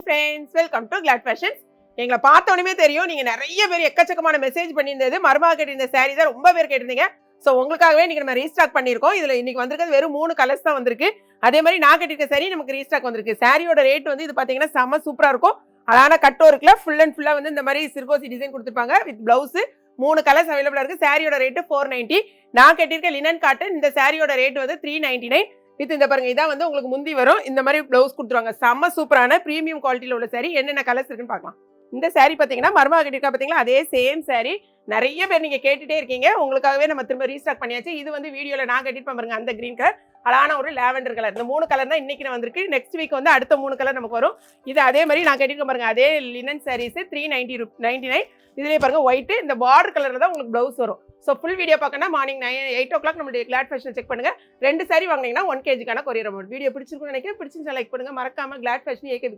Friends, welcome to Glad Fashions. எங்களை பார்த்த உடனே தெரியும் நீங்க நிறைய பேர் எக்கச்சக்கமான மெசேஜ் பண்ணியிருந்தது மருமக கேட்டிருந்த சாரீ தான் ரொம்ப பேர் கேட்டிருந்தீங்க. ஸோ உங்களுக்காகவே இன்னைக்கு நம்ம ரீஸ்டாக் பண்ணியிருக்கோம். இதில் இன்னைக்கு வந்திருக்கிறது வெறும் 3 கலர்ஸ் தான் வந்திருக்கு. அதே மாதிரி நான் கட்டிருக்க சாரி நமக்கு ரீஸ்டாக் வந்திருக்கு. சாரியோட ரேட் வந்து இது பார்த்தீங்கன்னா செம்ம சூப்பராக இருக்கும். அழகான கட்டோ இருக்குல்ல, ஃபுல் அண்ட் ஃபுல்லாக வந்து இந்த மாதிரி சிர்கோசி டிசைன் கொடுத்துருப்பாங்க வித் பிளவுஸ். 3 கலர்ஸ் அவைலபிளாக இருக்குது. சாரியோட ரேட்டு 490. நான் கட்டியிருக்க லினன் காட்டன் இந்த சாரியோட ரேட் வந்து 399. வித் இந்த பாருங்க, இதான் வந்து உங்களுக்கு முந்தி வரும். இந்த மாதிரி பிளவுஸ் கொடுத்துருவாங்க. செம்ம சூப்பரான ப்ரீமியம் குவாலிட்டியில் உள்ள சாரி. என்னென்ன கலர்ஸ் இருக்குன்னு பார்க்கலாம். இந்த சாரி பார்த்தீங்கன்னா மருமக கட்டிருக்கா பார்த்தீங்களா, அதே சேம் சாரி. நிறைய பேர் நீங்கள் கேட்டுகிட்டே இருக்கீங்க, உங்களுக்காகவே நம்ம திரும்ப ரீஸ்டாக் பண்ணியாச்சு. இது வந்து வீடியோவில் நான் கட்டிட்டு பாருங்க, அந்த கிரீன் கலர், அழகான ஒரு லாவெண்டர் கலர். இந்த 3 கலர் தான் இன்னைக்கு வந்திருக்கு. நெக்ஸ்ட் வீக் வந்து அடுத்த 3 கலர் நமக்கு வரும். இது அதே மாதிரி நான் கட்டிருக்க பாருங்க, அதே லினன் சாரீஸ் 399. இதுலேயே பாருங்க ஒயிட், இந்த பார்டர் கலரில் தான் உங்களுக்கு பிளவுஸ் வரும். ஸோ ஃபுல் வீடியோ பார்க்கணும் மார்னிங் 8 o'clock நம்மளுடைய கிளாட் ஃபேஷன் செக் பண்ணுங்க. 2 சாரி வாங்கினீங்கன்னா 1 kg கொரியர் அமௌண்ட். வீடியோ பிடிச்சிருக்குன்னு நினைக்கிறேன். பிடிச்சிருந்தா லைக் பண்ணுங்க. மறக்காம கிளாட் ஃபேஷன் ஏகே